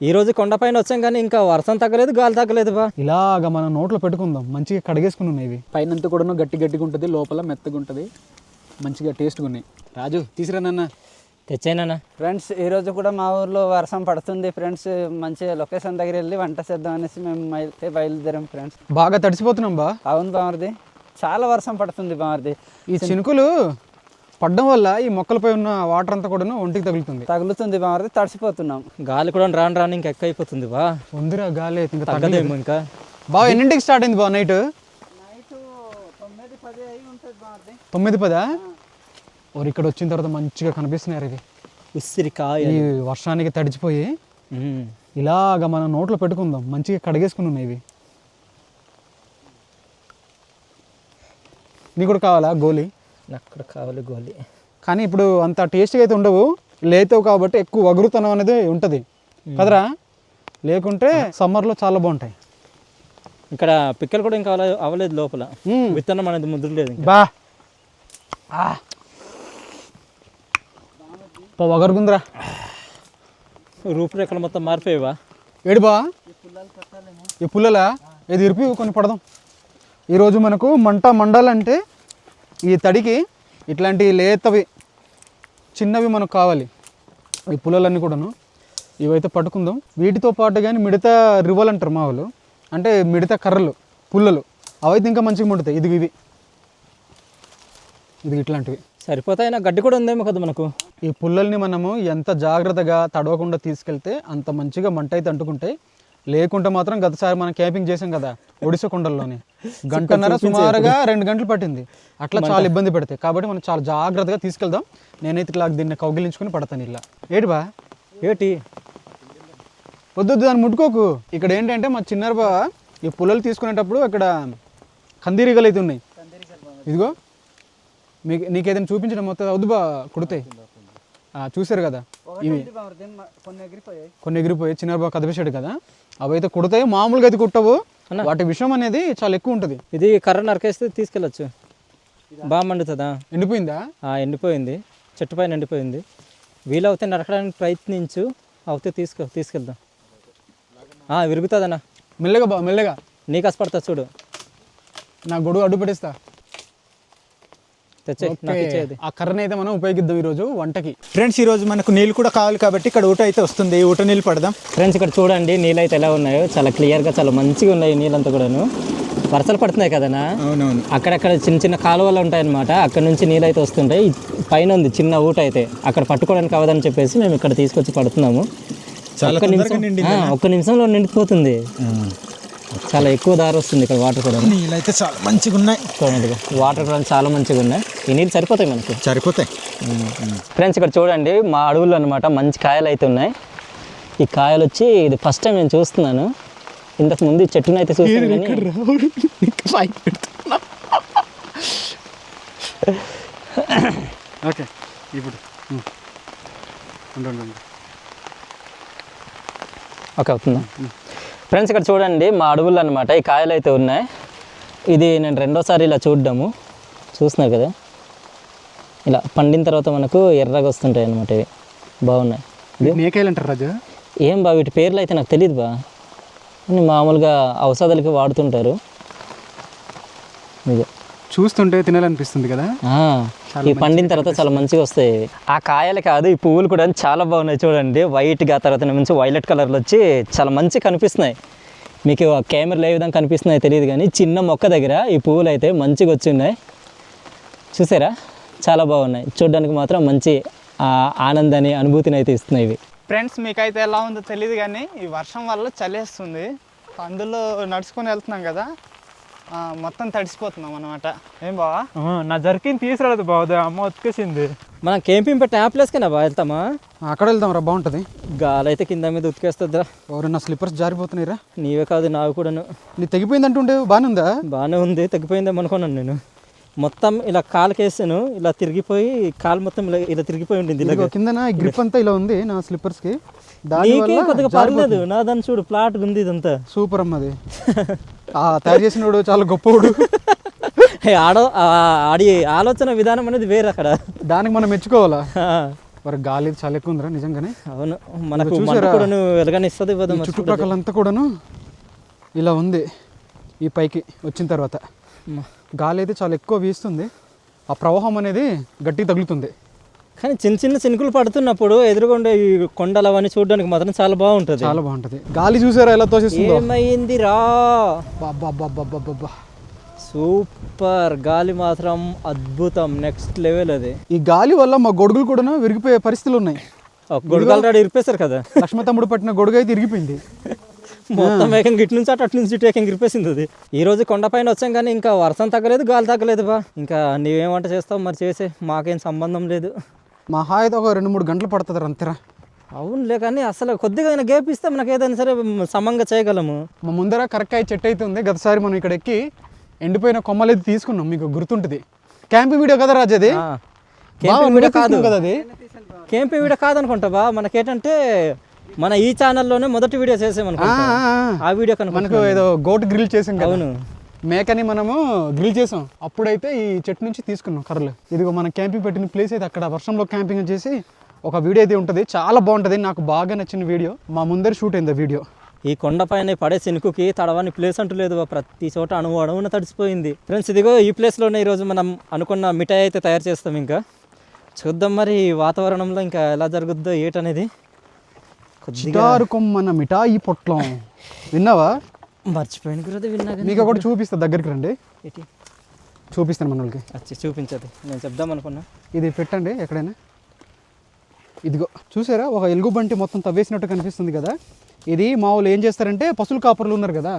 ఈ రోజు కొండపైన వచ్చాం కానీ ఇంకా వర్షం తగ్గలేదు, గాలి తగ్గలేదు బా. ఇలాగ మనం నోట్లో పెట్టుకుందాం. మంచిగా కడిగేసుకుని ఉన్నాయి ఇవి. పైనంతా కూడా గట్టిగా ఉంటుంది, లోపల మెత్తగా ఉంటుంది, మంచిగా టేస్ట్గా ఉన్నాయి. రాజు తీసిరా నాన్న. తెచ్చాయినా ఫ్రెండ్స్ ఈరోజు కూడా మా ఊర్లో వర్షం పడుతుంది ఫ్రెండ్స్. మంచిగా లొకేషన్ దగ్గర వెళ్ళి వంట చేద్దాం అనేసి మేము అయితే బయలుదేరాం ఫ్రెండ్స్. బాగా తడిసిపోతున్నాం బా. అవును బామర్ది, చాలా వర్షం పడుతుంది బామర్ది. ఈ చినుకులు పడ్డం వల్ల ఈ మొక్కలపై ఉన్న వాటర్ అంతా కూడా ఒంటికి తగులుతుంది బామర్ది, తడిసిపోతున్నాం. గాలి కూడా రాను ఇంకా ఎక్కువ అయిపోతుంది బా. ఉందిరా గాలి అయితే ఇంకా తగ్గదేమో ఇంకా. బాగా ఎన్నింటికి స్టార్ట్ అయింది బా నైట్? 9-10 అయి ఉంటుంది బామర్ది. 9-10? ఓరి ఇక్కడ వచ్చిన తర్వాత మంచిగా కనిపిస్తున్నారు ఇవి. ఉసిరికాయ ఈ వర్షానికి తడిచిపోయి ఇలాగ మనం నోట్లో పెట్టుకుందాం. మంచిగా కడిగేసుకుని ఉన్నాయి ఇవి. నీకు కూడా కావాలా గోలీ? నాకు కూడా కావాలి గోలి. కానీ ఇప్పుడు అంత టేస్ట్గా అయితే ఉండవు, లేతావు కాబట్టి ఎక్కువ వగురుతనం అనేది ఉంటుంది కదరా. లేకుంటే సమ్మర్లో చాలా బాగుంటాయి. ఇక్కడ పిక్కలు కూడా ఇంకా అవ్వలేదు, లోపల విత్తనం అనేది ముద్ర లేదు బా. వగరుగుందిరా. రూపురేఖలు మొత్తం మారిపోయావా? ఏడు బా ఈ పుల్లలా ఏది ఇరిపి కొన్ని పడదాం. ఈరోజు మనకు మండాలంటే ఈ తడికి ఇట్లాంటి లేతవి చిన్నవి మనకు కావాలి. ఈ పుల్లలన్నీ కూడాను ఇవైతే పట్టుకుందాం. వీటితో పాటు కానీ మిడతా రివ్వలు అంటారు మా వాళ్ళు, అంటే మిడతా కర్రలు పుల్లలు, అవైతే ఇంకా మంచిగా ముడుతాయి. ఇది ఇట్లాంటివి సరిపోతాయి. నా గడ్డి కూడా ఉందేమో కదా మనకు. ఈ పుల్లల్ని మనము ఎంత జాగ్రత్తగా తడవకుండా తీసుకెళ్తే అంత మంచిగా మంట అయితే అంటుకుంటాయి. లేకుంటే మాత్రం గతసారి మనం క్యాంపింగ్ చేసాం కదా ఒడిశా కొండల్లోనే, గంటన్నర సుమారుగా 2 గంటలు పట్టింది. అట్లా చాలా ఇబ్బంది పెడతాయి. కాబట్టి మనం చాలా జాగ్రత్తగా తీసుకెళ్దాం. నేనైతే ఇట్లా దీన్ని కౌగిలించుకొని పడతాను ఇలా. ఏటి బా ఏటి వద్దు దాన్ని ముట్టుకోకు. ఇక్కడ ఏంటంటే మా చిన్నారు బా ఈ పుల్లలు తీసుకునేటప్పుడు అక్కడ కందిరీగలు అయితే ఉన్నాయి. ఇదిగో నీకేదైనా చూపించడం మొత్తం వద్దు బా, కుడతాయి. చూసారు కదా ఇవి కొన్ని ఎగిరిపోయి చిన్నారు బా కదిపేశాడు కదా, అవి అయితే కుడతాయి. మామూలుగా అయితే కుట్టవు, వాటి విషయం అనేది చాలా ఎక్కువ ఉంటుంది. ఇది కర్ర నరకేస్తే తీసుకెళ్ళచ్చు. బాగా మండుతుందా? ఎండిపోయిందా? ఎండిపోయింది, చెట్టు పైన ఎండిపోయింది. వీలవుతే నరకడానికి ప్రయత్నించు, అవుతే తీసుకెళ్దాం. విరుగుతుందన్నా. మెల్లగా బా మెల్లగా, నీకు కష్టపడతా చూడు. నా గొడుగు అడ్డు పెట్టేస్తా. ఆ కర్రని అయితే మనం ఉపయోగిద్దాం ఈరోజు వంటకి. ఫ్రెండ్స్ ఈరోజు మనకు నీళ్ళు కూడా కావాలి కాబట్టి ఇక్కడ ఊట అయితే వస్తుంది. ఊట నీళ్ళు పడదాం. ఫ్రెండ్స్ ఇక్కడ చూడండి నీళ్ళు అయితే ఎలా ఉన్నాయో, చాలా క్లియర్గా చాలా మంచిగా ఉన్నాయి నీళ్ళంతా కూడాను. వర్షాలు పడుతున్నాయి కదనా. అవునవును. అక్కడక్కడ చిన్న కాలువలు ఉంటాయన్నమాట, అక్కడ నుంచి నీళ్ళు అయితే వస్తుంటాయి. పైన ఉంది చిన్న ఊట అయితే, అక్కడ పట్టుకోవడానికి అవ్వదని చెప్పేసి మేము ఇక్కడ తీసుకొచ్చి పడుతున్నాము. ఒక్క నిమిషంలో నిండిపోతుంది. చాలా ఎక్కువ దారి వస్తుంది ఇక్కడ. వాటర్ కూడా నీళ్ళు అయితే చాలా మంచిగా ఉన్నాయి. చూడండి వాటర్ కూడా చాలా మంచిగా ఉన్నాయి. ఈ నీళ్ళు సరిపోతాయి మనకి, సరిపోతాయి. ఫ్రెండ్స్ ఇక్కడ చూడండి మా అడవుల్లో అనమాట మంచి కాయలు అయితే ఉన్నాయి. ఈ కాయలు వచ్చి ఇది ఫస్ట్ టైం నేను చూస్తున్నాను. ఇంతకు ముందు ఈ చెట్టును అయితే చూస్తాను కానీ ఓకే ఇప్పుడు ఓకే అవుతుందా? ఫ్రెండ్స్ ఇక్కడ చూడండి మా అడవుల్లో అనమాట ఈ కాయలు అయితే ఉన్నాయి. ఇది నేను రెండోసారి ఇలా చూడడము. చూస్తున్నారు కదా, ఇలా పండిన తర్వాత మనకు ఎర్రగా వస్తుంటాయి అనమాట. ఇవి బాగున్నాయి. నేకాయలు అంటారు రాజు. ఏం బా వీటి పేర్లు అయితే నాకు తెలియదు బా, మామూలుగా ఔషధాలకి వాడుతుంటారు. ఇది చూస్తుంటే తినాలనిపిస్తుంది కదా. ఈ పండిన తర్వాత చాలా మంచిగా వస్తాయి. ఆ కాయలు కాదు, ఈ పువ్వులు కూడా చాలా బాగున్నాయి. చూడండి వైట్గా, తర్వాత మంచి వైలెట్ కలర్లో వచ్చి చాలా మంచిగా కనిపిస్తున్నాయి. మీకు కెమెరాలో ఏ విధంగా కనిపిస్తున్నాయో తెలియదు కానీ చిన్న మొక్క దగ్గర ఈ పువ్వులు అయితే మంచిగా వచ్చి ఉన్నాయి. చూసారా, చాలా బాగున్నాయి. చూడడానికి మాత్రం మంచి ఆనందాన్ని, అనుభూతిని అయితే ఇస్తున్నాయి ఇవి. ఫ్రెండ్స్ మీకైతే ఎలా ఉందో తెలియదు కానీ ఈ వర్షం వల్ల చలేస్తుంది. అందులో నడుచుకొని వెళ్తున్నాం కదా, మొత్తం తడిసిపోతున్నాం అనమాట. ఏం బావా? నా జర్కిన్ తీసుకురాదు బావదా, అమ్మ ఉతికేసింది. మనం క్యాంపింగ్ పెట్టిన యాప్లేస్కైనా బా వెళ్తామా? అక్కడ వెళ్దాం రా, బాగుంటుంది. గాలి అయితే కింద మీద ఉతికేస్తుందిరా. ఎవరన్నా స్లిప్పర్స్ జారిపోతున్నాయిరా. నీవే కాదు నావి కూడాను. నీ తెగిపోయింది అంటుండే, బాగానే ఉందా? బాగానే ఉంది, తగ్గిపోయిందేమో అనుకున్నాను నేను. మొత్తం ఇలా కాలుకి వేసాను, ఇలా తిరిగిపోయి కాలు మొత్తం ఇలా తిరిగిపోయి ఉండింది. కింద గ్రిప్ అంతా ఇలా ఉంది నా స్లిప్పర్స్ కి. నీకే కొద్దిగా పర్లేదు, నా దాన్ని చూడు ఫ్లాట్ ఉంది ఇదంతా. సూపర్ అమ్మది. తయారు చేసినోడు చాలా గొప్పవాడు. ఆడి ఆలోచన విధానం అనేది వేరే అక్కడ, దానికి మనం మెచ్చుకోవాలా. మరి గాలి చాలా ఎక్కువ ఉందిరా నిజంగానే. అవును, మనకు మంట కూడా వెలగనిస్తుంది ఇవ్వదు. ఈ చుట్టుప్రక్కలంతా కూడాను ఇలా ఉంది. ఈ పైకి వచ్చిన తర్వాత గాలి అయితే చాలా ఎక్కువ వీస్తుంది, ఆ ప్రవాహం అనేది గట్టిగా తగులుతుంది. కానీ చిన్న చిన్న చినుకులు పడుతున్నప్పుడు ఎదురుగుండే ఈ కొండలు అవన్నీ చూడడానికి మాత్రం చాలా బాగుంటుంది. చాలా బాగుంటుంది. గాలి చూసారా ఎలా తోసేస్తుందో. ఏమైంది రా, బాబా సూపర్ గాలి మాత్రం అద్భుతం, నెక్స్ట్ లెవెల్ అది. ఈ గాలి వల్ల మా గొడుగులు కూడా విరిగిపోయే పరిస్థితులు ఉన్నాయి. గొడుగులు రాడు ఇరిపేశారు కదా. లక్ష్మ తమ్ముడు పట్టిన గొడుగు అయితే ఇరిగిపోయింది. మొత్తం ఏకంగా ఇటు నుంచి అటు నుంచి ఇటు ఏకంగా ఇరిపేసింది అది. ఈ రోజు కొండపైన వచ్చాం కానీ ఇంకా వర్షం తగ్గలేదు, గాలి తగ్గలేదు బా. ఇంకా నీవేం వంట చేస్తావు మరి, చేసే మాకేం సంబంధం లేదు. మహా అయితే ఒక 2-3 గంటలు పడుతుంది అంతేరా. అవునులే, కానీ అసలు కొద్దిగా అయినా గ్యాప్ ఇస్తే మనకి ఏదైనా సరే సమంగా చేయగలము. మా ముందర కరక్కాయ చెట్టు అయితే ఉంది. గతసారి మనం ఇక్కడ ఎక్కి ఎండిపోయిన కొమ్మలు అయితే తీసుకున్నాం, మీకు గుర్తుంటుంది. క్యాంపింగ్ వీడియో కదా రాజు అది. క్యాంపింగ్ వీడియో కాదు కదా అది. క్యాంపింగ్ వీడియో కాదనుకుంటా బా. మనకేంటంటే మన ఈ ఛానల్లోనే మొదటి వీడియో చేసామనుకుంటా. ఆ వీడియో కనుక మనకు ఏదో గోట్ గ్రిల్ చేసాం కదా. అవును, మేకని మనము గ్రిల్ చేసాం. అప్పుడైతే ఈ చెట్టు నుంచి తీసుకున్నాం కర్రలు. ఇదిగో మన క్యాంపింగ్ పెట్టిన ప్లేస్ అయితే అక్కడ వర్షంలో క్యాంపింగ్ చేసి ఒక వీడియో అయితే ఉంటుంది, చాలా బాగుంటుంది. నాకు బాగా నచ్చిన వీడియో, మా ముందర షూట్ అయింది ఆ వీడియో. ఈ కొండపైన పడే శనుకుకి తడవని ప్లేస్ అంటూ లేదు, ప్రతి చోట అణువున తడిసిపోయింది. ఫ్రెండ్స్ ఇదిగో ఈ ప్లేస్లోనే ఈరోజు మనం అనుకున్న మిఠాయి అయితే తయారు చేస్తాం. ఇంకా చూద్దాం మరి వాతావరణంలో ఇంకా ఎలా జరుగుద్దో ఏటనేది. చిటారు కొమ్మన మిఠాయి పొట్లం విన్నావా? మర్చిపోయిన గురించి విన్నా. మీకు ఒకటి చూపిస్తా, దగ్గరికి రండి, ఏంటి చూపిస్తాను మన వాళ్ళకి. వచ్చి చూపించదు, నేను చెప్దాం అనుకున్నా. ఇది పెట్టండి ఎక్కడైనా. ఇదిగో చూసారా, ఒక ఎలుగుబంటి మొత్తం తవ్వేసినట్టు కనిపిస్తుంది కదా. ఇది మా వాళ్ళు ఏం చేస్తారంటే, పశువుల కాపర్లు ఉన్నారు కదా,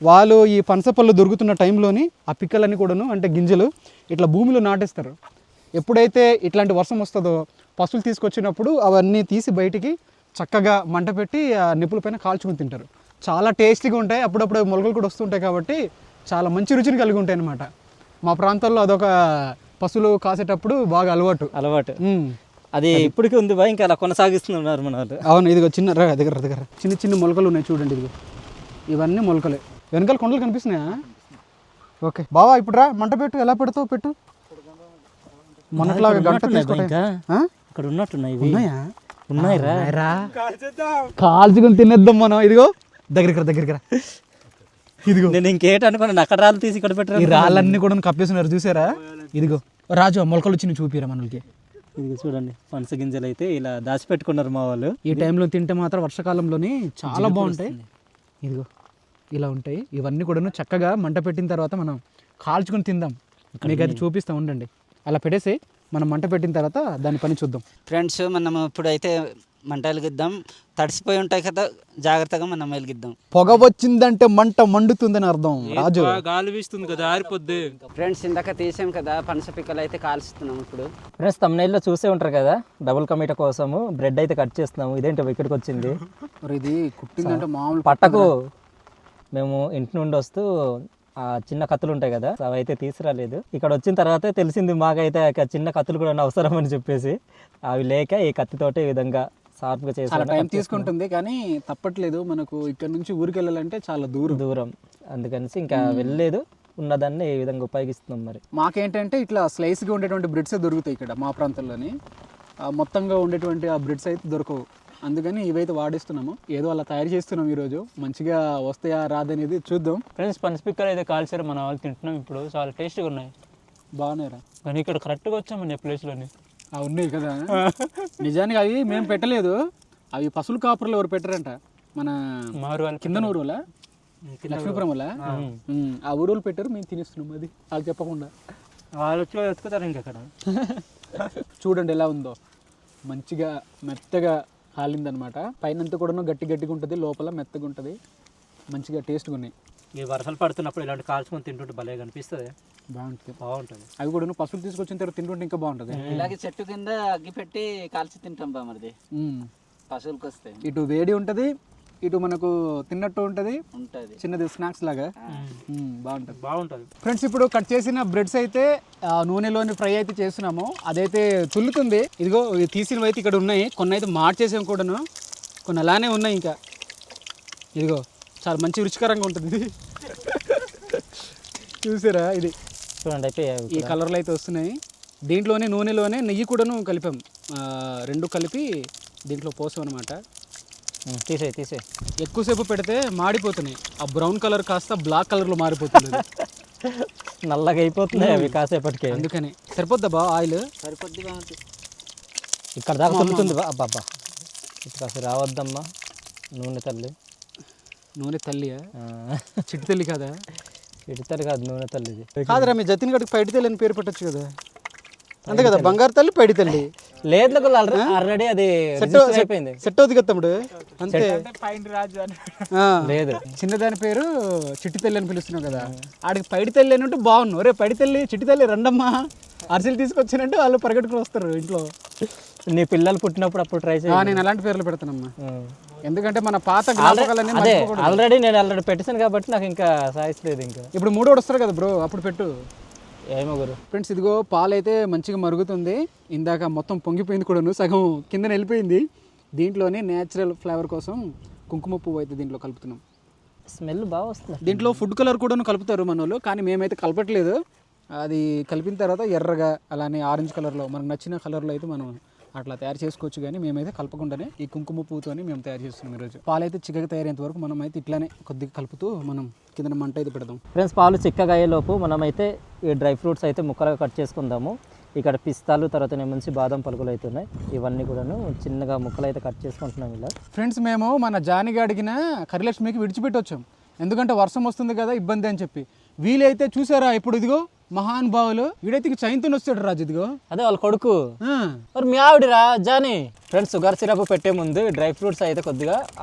వాళ్ళు ఈ పనసపళ్ళు దొరుకుతున్న టైంలోని ఆ పిక్కలన్నీ కూడాను అంటే గింజలు ఇట్లా భూమిలో నాటేస్తారు. ఎప్పుడైతే ఇట్లాంటి వర్షం వస్తుందో పశువులు తీసుకొచ్చినప్పుడు అవన్నీ తీసి బయటికి చక్కగా మంట పెట్టి ఆ నిప్పుల పైన కాల్చుకుని తింటారు. చాలా టేస్టీగా ఉంటాయి. అప్పుడప్పుడు మొలకలు కూడా వస్తుంటాయి కాబట్టి చాలా మంచి రుచిని కలిగి ఉంటాయి అన్నమాట. మా ప్రాంతాల్లో అదొక పశువులు కాసేటప్పుడు బాగా అలవాటు. అది ఇప్పటికీ ఉంది బా, ఇంకా అలా కొనసాగిస్తున్నారు మన వాళ్ళు. అవును, ఇదిగో చిన్న దగ్గర చిన్న చిన్న మొలకలు ఉన్నాయి చూడండి. ఇదిగో ఇవన్నీ మొలకలే. వెనకాల కొండలు కనిపిస్తున్నాయా? ఓకే బావా, ఇప్పుడు రా మంట పెట్టు. ఎలా పెడతావు పెట్టు. మొన్నట్లాగా గంట ఇక్కడ ఉన్నట్టున్నాయి. ఉన్నాయా? ఉన్నాయిరా, కాల్చుకుని తినేద్దాం మనం. ఇదిగో దగ్గరికి రా. ఇదిగో నేను ఇంకేట అనుకున్నాను, అక్కడ రాళ్ళు తీసి ఇక్కడ పెట్టారు. ఈ రాళ్ళన్నీ కూడా కప్పేస్తున్నారు చూసారా. ఇదిగో రాజు, ఆ మొలకలు వచ్చి చూపిరా మనకి. ఇది చూడండి, పనస గింజలు అయితే ఇలా దాచిపెట్టుకున్నారు మా వాళ్ళు. ఈ టైంలో తింటే మాత్రం వర్షాకాలంలోని చాలా బాగుంటాయి. ఇదిగో ఇలా ఉంటాయి. ఇవన్నీ కూడా చక్కగా మంట పెట్టిన తర్వాత మనం కాల్చుకొని తిందాం. మీకైతే చూపిస్తాం ఉండండి. అలా పెట్టేసి మనం మంట పెట్టిన తర్వాత దాని పని చూద్దాం. ఫ్రెండ్స్, మనం ఇప్పుడైతే మంట వెలిగిద్దాం. తడిసిపోయి ఉంటాయి కదా, జాగ్రత్తగా మనం వెలిగిద్దాం. పొగ వచ్చిందంటే మంట మండుతుందని అర్థం రాజు. గాలి వీస్తుంది కదా, ఆరిపోద్ది. ఫ్రెండ్స్, ఇందాక తీసాం కదా పనస పిక్కలు అయితే కాల్చుతున్నాం. ఇప్పుడు ఫ్రెండ్స్ తమ్నైల్లో చూసే ఉంటారు కదా, డబుల్ కమీటా కోసము బ్రెడ్ అయితే కట్ చేస్తున్నాము. ఇదేంటి ఇక్కడికి వచ్చింది? మరి ఇది కుట్టిందంటే మామూలు పట్టకు. మేము ఇంటి నుండి వస్తూ ఆ చిన్న కత్తులు ఉంటాయి కదా, అవి అయితే తీసుకురాలేదు. ఇక్కడ వచ్చిన తర్వాతే తెలిసింది మాకైతే చిన్న కత్తులు కూడా అవసరం అని చెప్పేసి. అవి లేక ఈ కత్తితోటి ఈ విధంగా షార్ప్గా చేసి చాలా టైం తీసుకుంటుంది, కానీ తప్పట్లేదు. మనకు ఇక్కడ నుంచి ఊరికి వెళ్ళాలంటే చాలా దూరం. అందుకని ఇంకా వెళ్ళలేదు. ఉన్నదాన్ని ఈ విధంగా ఉపయోగిస్తున్నాం. మరి మాకేంటంటే ఇట్లా స్లైస్గా ఉండేటువంటి బ్రెడ్సే దొరుకుతాయి ఇక్కడ మా ప్రాంతంలోని. మొత్తంగా ఉండేటువంటి ఆ బ్రెడ్స్ అయితే దొరకవు. అందుకని ఇవైతే వాడిస్తున్నాము. ఏదో అలా తయారు చేస్తున్నాం ఈరోజు. మంచిగా వస్తాయా రాదనేది చూద్దాం. ఫ్రెండ్స్, పనస పిక్కలు అయితే కాల్చారు, మన వాళ్ళు తింటున్నాం ఇప్పుడు. చాలా టేస్ట్గా ఉన్నాయి. బాగున్నాయిరా. కానీ ఇక్కడ కరెక్ట్గా వచ్చామని ప్లేస్లోని ఉన్నాయి కదా. నిజానికి అవి మేము పెట్టలేదు, అవి పశువుల కాపురలు ఎవరు పెట్టారంట. మన మారు వాళ్ళు కింద ఊరులా, లక్ష్మీపురం వల్ల ఆ ఊరులు పెట్టారు. మేము తినేస్తున్నాం అది వాళ్ళు చెప్పకుండా. వాళ్ళు వచ్చి వెతుకుతారు ఇంకెక్కడ. చూడండి ఎలా ఉందో, మంచిగా మెత్తగా కాలిందనమాట. పైనంతా కూడా గట్టిగా ఉంటుంది, లోపల మెత్తగా ఉంటుంది. మంచిగా టేస్ట్గా ఉన్నాయి. ఈ వర్షాలు పడుతున్నప్పుడు ఇలాంటి కాల్చుకొని తింటుంటే భలే కనిపిస్తుంది. బాగుంటుంది. అవి కూడా పశువులు తీసుకొచ్చిన తర్వాత తింటుంటే ఇంకా బాగుంటుంది. ఇలాగే చెట్టు కింద అగ్గి పెట్టి కాల్చి తింటాం బా. మరి పశువులకు వస్తాయి. ఇటు వేడి ఉంటుంది, ఇటు మనకు తిన్నట్టు ఉంటుంది. చిన్నది స్నాక్స్ లాగా బాగుంటుంది. ఫ్రెండ్స్, ఇప్పుడు కట్ చేసిన బ్రెడ్స్ అయితే నూనెలోని ఫ్రై అయితే చేస్తున్నాము. అదైతే తుల్లుతుంది. ఇదిగో తీసినవి అయితే ఇక్కడ ఉన్నాయి. కొన్ని అయితే మార్చేసాము కూడాను, కొన్ని అలానే ఉన్నాయి. ఇంకా ఇదిగో చాలా మంచి రుచికరంగా ఉంటుంది. చూసారా, ఇది చూడండి అయితే ఈ కలర్లు అయితే వస్తున్నాయి. దీంట్లోనే నూనెలోనే నెయ్యి కూడాను కలిపాం. రెండు కలిపి దీంట్లో పోసామన్నమాట. తీసే ఎక్కువసేపు పెడితే మాడిపోతున్నాయి. ఆ బ్రౌన్ కలర్ కాస్త బ్లాక్ కలర్లో మారిపోతుంది అది. నల్లగా అయిపోతుంది అవి కాసేపటికి. అందుకని సరిపోద్దా బా ఆయిల్? ఇక్కడ దాకా తొలుతుంది అబ్బా. ఇటు కాస్త రావద్దమ్మా నూనె తల్లి. నూనె తల్లియా? చిట్టి తల్లి కదా? ఇటుతారు కాదు నూనె తల్లిది. కాదురా మీ జతిన్ గడికి పైడి తల్లి అని పేరు పెట్టచ్చు కదా. అంతే కదా, బంగారు తల్లి పైడి తల్లి. లేదు ఆల్రెడీ అది అయిపోయింది. సెట్ అవుతుంది కదా తమ్ముడు. అంతే లేదు చిన్నదాని పేరు చిట్టి తల్లి అని పిలుస్తున్నావు కదా, ఆడికి పైడి తల్లి అని ఉంటే బాగున్నావు. రే పైడి తల్లి చిట్టి తల్లి రండమ్మా అరిసెలు తీసుకొచ్చానంటే వాళ్ళు పరిగెట్టుకుని వస్తారు ఇంట్లో. నీ పిల్లలు పుట్టినప్పుడు అప్పుడు ట్రై చేయి. నేను అలాంటి పేర్లు పెడతానమ్మా, ఎందుకంటే మన పాత జ్ఞాపకాలన్నీ మర్చిపోకూడదు. ఆల్రెడీ పెట్టేశాను కాబట్టి నాకు ఇంకా సాయిస్తలేదు. ఇంకా ఇప్పుడు మూడోడు వస్తారు కదా బ్రో, అప్పుడు పెట్టు. ఏమో గురు. ఫ్రెండ్స్ ఇదిగో పాలు అయితే మంచిగా మరుగుతుంది. ఇందాక మొత్తం పొంగిపోయింది కూడాను, సగం కిందన వెళ్ళిపోయింది. దీంట్లోనే న్యాచురల్ ఫ్లేవర్ కోసం కుంకుమ పువ్వు అయితే దీంట్లో కలుపుతున్నాం. స్మెల్ బాగా వస్తుంది. దీంట్లో ఫుడ్ కలర్ కూడాను కలుపుతారు మన వాళ్ళు, కానీ మేమైతే కలపట్లేదు. అది కలిపిన తర్వాత ఎర్రగా అలానే ఆరెంజ్ కలర్లో మనకు నచ్చిన కలర్లో అయితే మనం అట్లా తయారు చేసుకోవచ్చు. కానీ మేమైతే కలపకుండానే ఈ కుంకుమ పువ్వుతోని మేము తయారు చేస్తున్నాం ఈరోజు. పాలు అయితే చిక్కగా తయారయ్యేంత వరకు మనం అయితే ఇట్లానే కొద్దిగా కలుపుతూ మనం కింద మంట అయితే పెడదాం. ఫ్రెండ్స్ పాలు చిక్కగా అయ్యేలోపు మనమైతే ఈ డ్రై ఫ్రూట్స్ అయితే ముక్కలుగా కట్ చేసుకుందాము. ఇక్కడ పిస్తాలు తర్వాత నుంచి బాదం పలుకులు అవుతున్నాయి. ఇవన్నీ కూడాను చిన్నగా ముక్కలు అయితే కట్ చేసుకుంటున్నాం ఇలా. ఫ్రెండ్స్ మేము మన జానిగా అడిగిన కరిలక్ష్మికి విడిచిపెట్టి వచ్చాం, ఎందుకంటే వర్షం వస్తుంది కదా ఇబ్బంది అని చెప్పి. వీలైతే చూసారా ఇప్పుడు ఇదిగో మహానుభావులు వీడైతే చైన్తో వస్తాడు రాజు. ఇదిగో అదే వాళ్ళ కొడుకు మరి మీ ఆవిడరా జాని. ఫ్రెండ్స్ షుగర్ సిరప్ పెట్టే ముందు డ్రై ఫ్రూట్స్ అయితే కొద్దిగా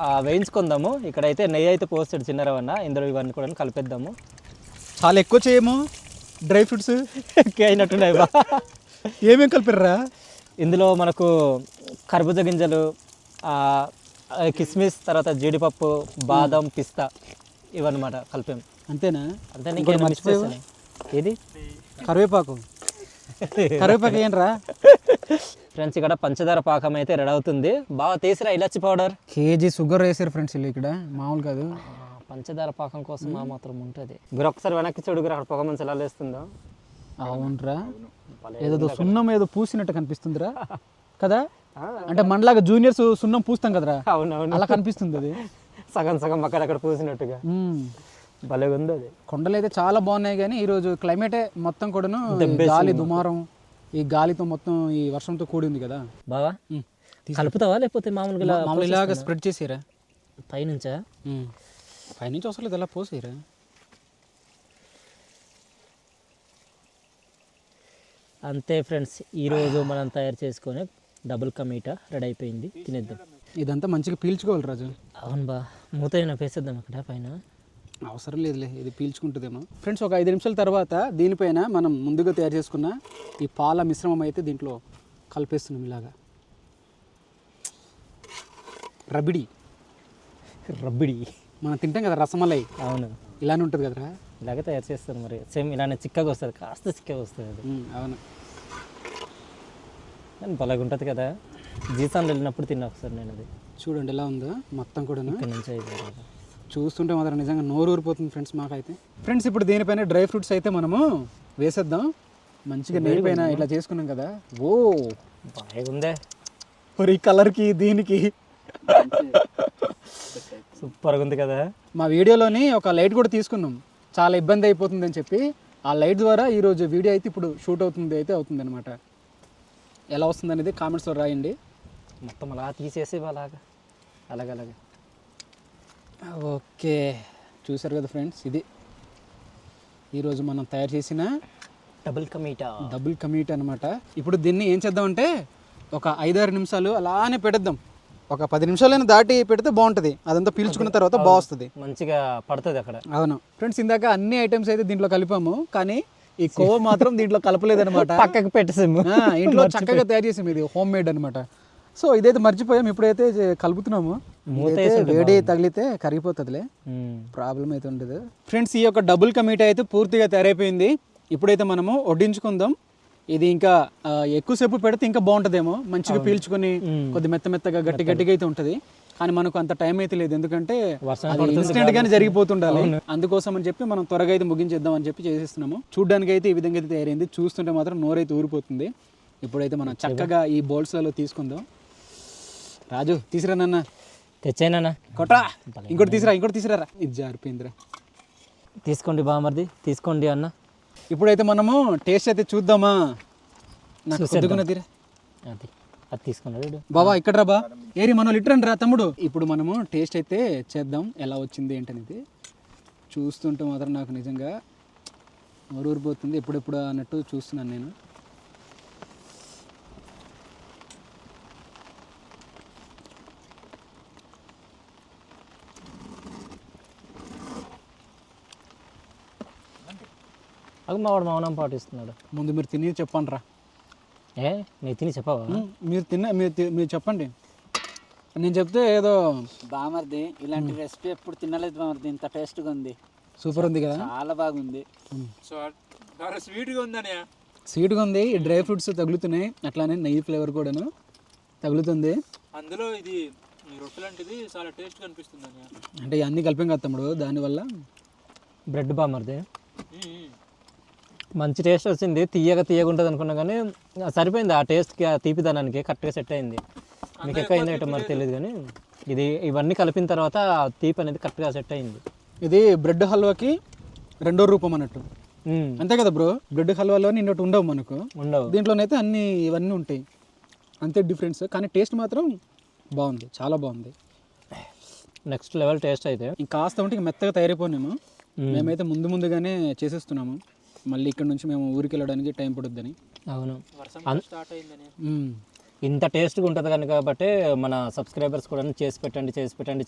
వేయించుకుందాము. ఇక్కడైతే నెయ్యి అయితే పోస్తాడు చిన్న రవన్న, ఇందులో ఇవన్నీ కూడా కలిపేద్దాము. చాలా ఎక్కువ చేయము డ్రై ఫ్రూట్స్ అయినట్టున్నాయి బా. ఏమేమి కలిపారా ఇందులో మనకు కర్బూజ గింజలు, కిస్మిస్, తర్వాత జీడిపప్పు, బాదం, పిస్తా ఇవన్నమాట కలిపాం. అంతేనా? అంతే. నీకేమైనా మిస్ చేశాను? ఏది? కరివేపాకు. కరివేపాకు ఏంట్రా? ఫ్రెండ్స్ ఇక్కడ పంచదార పాకం అయితే రెడీ అవుతుంది. బాగా తీసిరా ఇలాచి పౌడర్. కేజీ షుగర్ వేసారు ఫ్రెండ్స్ వీళ్ళు ఇక్కడ, మామూలు కాదు. పంచదార పాకం కోసం ఆ మాత్రం ఉంటుంది. గురు ఒకసారి వెనక్కి చూడు గురు, అక్కడ పొగ మంచి ఎలా లేస్తుందో. అవునరా, ఏదో సున్నం ఏదో పూసినట్టు కనిపిస్తుందిరా కదా. అంటే మనలాగా జూనియర్స్ సున్నం పూస్తాం కదరా, అవునవును అలా కనిపిస్తుంది అది. సగం సగం అక్కడక్కడ పూసినట్టుగా భలేగా ఉంది అది. కొండలు అయితే చాలా బాగున్నాయి, కానీ ఈరోజు క్లైమేటే మొత్తం కూడాను గాలి దుమారం, ఈ గాలితో మొత్తం ఈ వర్షంతో కూడి ఉంది కదా. బావా కలుపుతావా లేకపోతే మామూలుగా ఇలాగా స్ప్రెడ్ చేసేరా పైనుంచా? పైనుంచి అవసరం లేదు, అలా పోసేరా. అంతే ఫ్రెండ్స్, ఈరోజు మనం తయారు చేసుకొని డబుల్ కా మీఠా రెడీ అయిపోయింది, తినేద్దాం. ఇదంతా మంచిగా పీల్చుకోవాలి రాజు. అవును బా, మూత అయినా వేసేద్దాం అక్కడ పైన. అవసరం లేదులే, ఇది పీల్చుకుంటుందేమో. ఫ్రెండ్స్ ఒక 5 నిమిషాల తర్వాత దీనిపైన మనం ముందుగా తయారు చేసుకున్న ఈ పాల మిశ్రమం అయితే దీంట్లో కలిపేస్తున్నాం. ఇలాగా రబిడి మనం తింటాం కదా రసమలై, అవును ఇలానే ఉంటుంది కదరా. ఇలాగే తయారు చేస్తారు మరి, సేమ్ ఇలానే చిక్కగా వస్తుంది, కాస్త చిక్కగా వస్తుంది అది. అవును, కానీ భలేగా ఉంటుంది కదా. జీతాలు వెళ్ళినప్పుడు తిన్నా ఒకసారి నేను అది. చూడండి ఎలా ఉందో మొత్తం కూడా. ఇక్కడ నుంచి అయిపోయింది చూస్తుంటే మాత్రం నిజంగా నోరు ఊరిపోతుంది ఫ్రెండ్స్ మాకైతే. ఫ్రెండ్స్ ఇప్పుడు దీనిపైన డ్రై ఫ్రూట్స్ అయితే మనము వేసేద్దాం. మంచిగా నెయ్యి పైన ఇట్లా చేసుకున్నాం కదా. ఓ బాగుందే ఈ కలర్కి దీనికి సూపర్గా ఉంది కదా. మా వీడియోలోని ఒక లైట్ కూడా తీసుకున్నాం, చాలా ఇబ్బంది అయిపోతుంది అని చెప్పి. ఆ లైట్ ద్వారా ఈరోజు వీడియో అయితే ఇప్పుడు షూట్ అవుతుంది అనమాట. ఎలా వస్తుంది అనేది కామెంట్స్లో రాయండి. మొత్తం అలా తీసేసి అలాగే ఓకే, చూసారు కదా ఫ్రెండ్స్, ఇది ఈరోజు మనం తయారు చేసిన డబుల్ కా మీఠా అనమాట. ఇప్పుడు దీన్ని ఏం చేద్దామంటే ఒక 5-6 నిమిషాలు అలానే పెడద్దాం. ఒక 10 నిమిషాలైనా దాటి పెడితే బాగుంటుంది, అదంతా పీల్చుకున్న తర్వాత బాగుంటుంది, మంచిగా పడుతుంది అక్కడ. అవును ఫ్రెండ్స్, ఇందాక అన్ని ఐటమ్స్ అయితే దీంట్లో కలిపాము, కానీ ఈ కోవ మాత్రం దీంట్లో కలపలేదనమాట. పక్కకు పెట్టేసాము, ఇంట్లో చక్కగా తయారు చేసాము, ఇది హోమ్ మేడ్ అనమాట. సో ఇదైతే మర్చిపోయాం, ఇప్పుడైతే కలుపుతున్నాము. వేడి తగిలితే కరిగిపోతుందిలే, ప్రాబ్లం అయితే ఉండదు. ఫ్రెండ్స్ ఈ యొక్క డబుల్ కా మీఠా అయితే పూర్తిగా తయారైపోయింది. ఇప్పుడైతే మనము వడ్డించుకుందాం. ఇది ఇంకా ఎక్కువసేపు పెడితే ఇంకా బాగుంటుందేమో, మంచిగా పీల్చుకొని కొద్ది మెత్తగా గట్టిగా అయితే ఉంటుంది. కానీ మనకు అంత టైం అయితే లేదు, ఎందుకంటే ఇన్స్టెంట్ గానే జరిగిపోతుండాలి. అందుకోసం అని చెప్పి మనం త్వరగా అయితే ముగించేద్దాం అని చెప్పి చేసేస్తున్నాము. చూడ్డానికి అయితే ఈ విధంగా అయితే తయారైంది, చూస్తుంటే మాత్రం నోరైతే ఊరిపోతుంది. ఇప్పుడైతే మనం చక్కగా ఈ బౌల్స్లలో తీసుకుందాం. రాజు తీసిరా నాన్న, తెచ్చాయినా కొట్రా, ఇంకోటి తీసిరా. ఇది జారిపోయిందిరా. తీసుకోండి బామర్ది, తీసుకోండి అన్న. ఇప్పుడైతే మనము టేస్ట్ అయితే చూద్దామా? నాకు కొద్దిగా తీరా. అది తీసుకున్నాడు బాబా ఇక్కడ రా బా, ఏరి మనం లిటరన్ రా తమ్ముడు. ఇప్పుడు మనము టేస్ట్ అయితే చేద్దాం, ఎలా వచ్చింది ఏంటనేది. చూస్తుంటే మాత్రం నాకు నిజంగా ఊరిపోతుంది, ఎప్పుడెప్పుడు అన్నట్టు చూస్తున్నాను నేను. అది మావాడు మౌనం పాటిస్తున్నాడు. ముందు మీరు తిని చెప్పండి రా. నేను తిని చెప్పావా? మీరు చెప్పండి, నేను చెప్తే ఏదో. బామర్ది ఇలాంటి రెసిపీ ఎప్పుడు తినలేదు బామర్ది, ఇంత టేస్ట్గా ఉంది. సూపర్ ఉంది కదా, చాలా బాగుంది. స్వీట్గా ఉందని. స్వీట్గా ఉంది, ఈ డ్రై ఫ్రూట్స్ తగులుతున్నాయి, అట్లానే నెయ్యి ఫ్లేవర్ కూడాను తగులుతుంది. అందులో ఇది రొట్టె లాంటిది చాలా టేస్ట్గా అనిపిస్తుంది అని. అంటే అన్నీ కలిపాం కదా తమ్ముడు, దానివల్ల. బ్రెడ్ బామర్ది మంచి టేస్ట్ వచ్చింది, తీయగా ఉంటుంది అనుకున్నా కానీ సరిపోయింది. ఆ టేస్ట్కి, ఆ తీపిదనానికి కరెక్ట్గా సెట్ అయింది. మీకు ఎక్కువ అయిందో ఏంటో మరి తెలియదు కానీ ఇవన్నీ కలిపిన తర్వాత ఆ తీపి అనేది కరెక్ట్గా సెట్ అయింది. ఇది బ్రెడ్ హల్వాకి రెండో రూపం అన్నట్టు, అంతే కదా బ్రో? బ్రెడ్ హల్వాలో నిన్నటి ఉండవు మనకు, ఉండవు. దీంట్లోనైతే అన్నీ ఇవన్నీ ఉంటాయి, అంతే డిఫరెన్స్. కానీ టేస్ట్ మాత్రం బాగుంది, చాలా బాగుంది. నెక్స్ట్ లెవెల్ టేస్ట్ అయితే ఇంకాస్త ఉంటే ఇంక మెత్తగా తయారైపోయినాము. మేమైతే ముందుగానే చేసేస్తున్నాము, మళ్ళీ ఇక్కడ నుంచి మేము ఊరికి వెళ్ళడానికి టైం పడుద్దని. అవును, స్టార్ట్ అయిందని. ఇంత టేస్ట్గా ఉంటుంది కనుక కాబట్టి మన సబ్స్క్రైబర్స్ కూడా చేసి పెట్టండి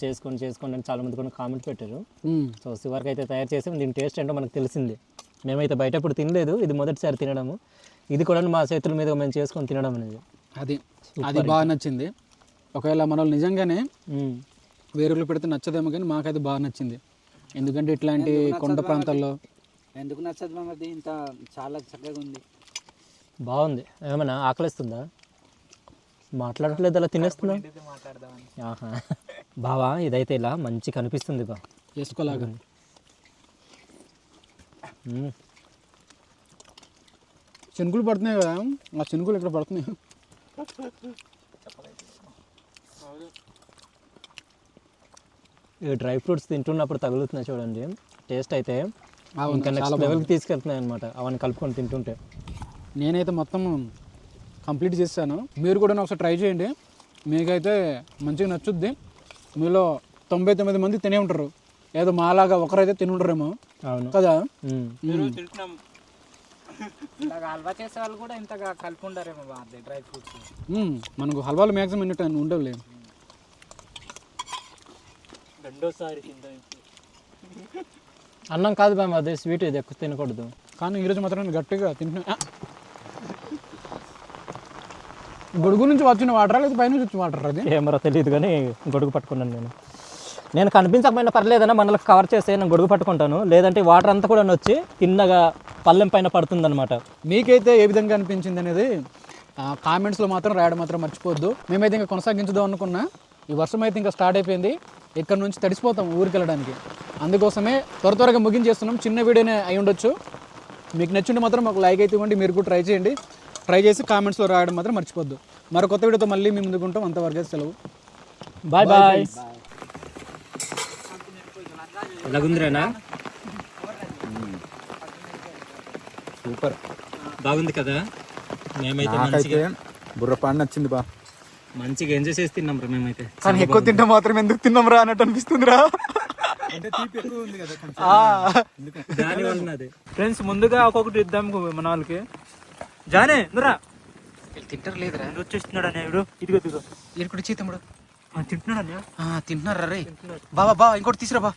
చేసుకోండి అని చాలా మంది కూడా కామెంట్ పెట్టారు. సో చివరికి అయితే తయారు చేసాం. దీని టేస్ట్ ఏంటో మనకు తెలిసింది. మేమైతే బయట ఇప్పుడు తినలేదు, ఇది మొదటిసారి తినడము. ఇది కూడా మా చేతుల మీద మేము చేసుకొని తినడం అనేది అది బాగా నచ్చింది. ఒకవేళ మన వాళ్ళు నిజంగానే వేరేళ్ళు పెడితే నచ్చదేమో కానీ మాకైతే బాగా నచ్చింది. ఎందుకంటే ఇట్లాంటి కొండ ప్రాంతాల్లో ఎందుకు నచ్చదు బామర్ది, ఇంత చాలా చక్కగా ఉంది. బాగుంది. ఏమైనా ఆకలిస్తుందా? మాట్లాడట్లేదు, అలా తినేస్తున్నా. ఆహా బావా, ఇదైతే ఇలా మంచి కనిపిస్తుంది బా, వేసుకోలాగా. శనుకులు పడుతున్నాయి కదా, ఆ శనుకులు ఇక్కడ పడుతున్నాయి. ఈ డ్రై ఫ్రూట్స్ తింటున్నప్పుడు తగులుతున్నాయి చూడండి, టేస్ట్ అయితే ఇంకా నెక్స్ట్ లెవెల్కి తీసుకెళ్తున్నాయి అనమాట అవన్నీ కలుపుకొని తింటుంటే. నేనైతే మొత్తం కంప్లీట్ చేశాను, మీరు కూడా ఒకసారి ట్రై చేయండి, మీకైతే మంచిగా నచ్చుద్ది. మీలో 99 మంది తినే ఉంటారు, ఏదో మాలాగా ఒకరైతే తిని ఉంటారేమో. అవును కదా, హల్వా చేసే వాళ్ళు కూడా ఇంతగా కలిపి ఉంటారేమో బామర్ది డ్రై ఫ్రూట్స్. మనకు హల్వాలు మ్యాక్సిమం ఎన్ని ఉండవులే. రెండోసారి అన్నం కాదు బామ్మ, అదే స్వీట్, ఇది ఎక్కువ తినకూడదు. కానీ ఈరోజు మాత్రం గట్టిగా తింటున్నా. గొడుగు నుంచి వచ్చిన వాటరా లేదా పైన నుంచి వచ్చిన వాటర్? అది ఏమరా తెలియదు కానీ గొడుగు పట్టుకున్నాను నేను కనిపించకపోయినా పర్లేదన్నా మనల్ని కవర్ చేస్తే నేను గొడుగు పట్టుకుంటాను, లేదంటే వాటర్ అంతా కూడా వచ్చి తిన్నగా పళ్ళెం పైన పడుతుంది అనమాట. మీకైతే ఏ విధంగా అనిపించింది అనేది కామెంట్స్లో మాత్రం రాయడం మాత్రం మర్చిపోవద్దు. మేమైతే ఇంకా కొనసాగించుదాం అనుకున్నా, ఈ వర్షం అయితే ఇంకా స్టార్ట్ అయిపోయింది, ఇక్కడ నుంచి తడిసిపోతాం ఊరికి వెళ్ళడానికి. అందుకోసమే త్వరగా ముగించేస్తున్నాం. చిన్న వీడియోనే అయి ఉండొచ్చు, మీకు నచ్చింటే మాత్రం ఒక లైక్ అయితే ఇవ్వండి. మీరు కూడా ట్రై చేయండి, ట్రై చేసి కామెంట్స్లో రాయడం మాత్రం మర్చిపోద్దు. మరో కొత్త వీడియోతో మళ్ళీ మీ ముందుకు ఉంటాం. అంతవరకు సెలవు, బాయ్ బాయ్. ఎలాగుందిరేనా? సూపర్, బాగుంది కదా. మేమైతే బుర్రపాడు నచ్చింది బా, మంచిగా ఎంజాయ్ చేసి తిన్నాం రా మేమైతే. కానీ ఎక్కువ తింటే మాత్రం ఎందుకు తిన్నాం రా అన్నట్టు అనిపిస్తుంది రా. అంటే తీపి ఎక్కువ ఉంది కదా దానివల్ల. ఫ్రెండ్స్ ముందుగా ఒక్కొక్కటి ఇద్దాం మన వాళ్ళకి. జానే నురా తింటారు లేదురా, వచ్చేస్తున్నాడు అనే ఇదిగో ఎక్కడి తమ్ముడు తింటున్నాడు అన్న. తింటున్నారా రే? బాబా ఇంకోటి తీసురా బా.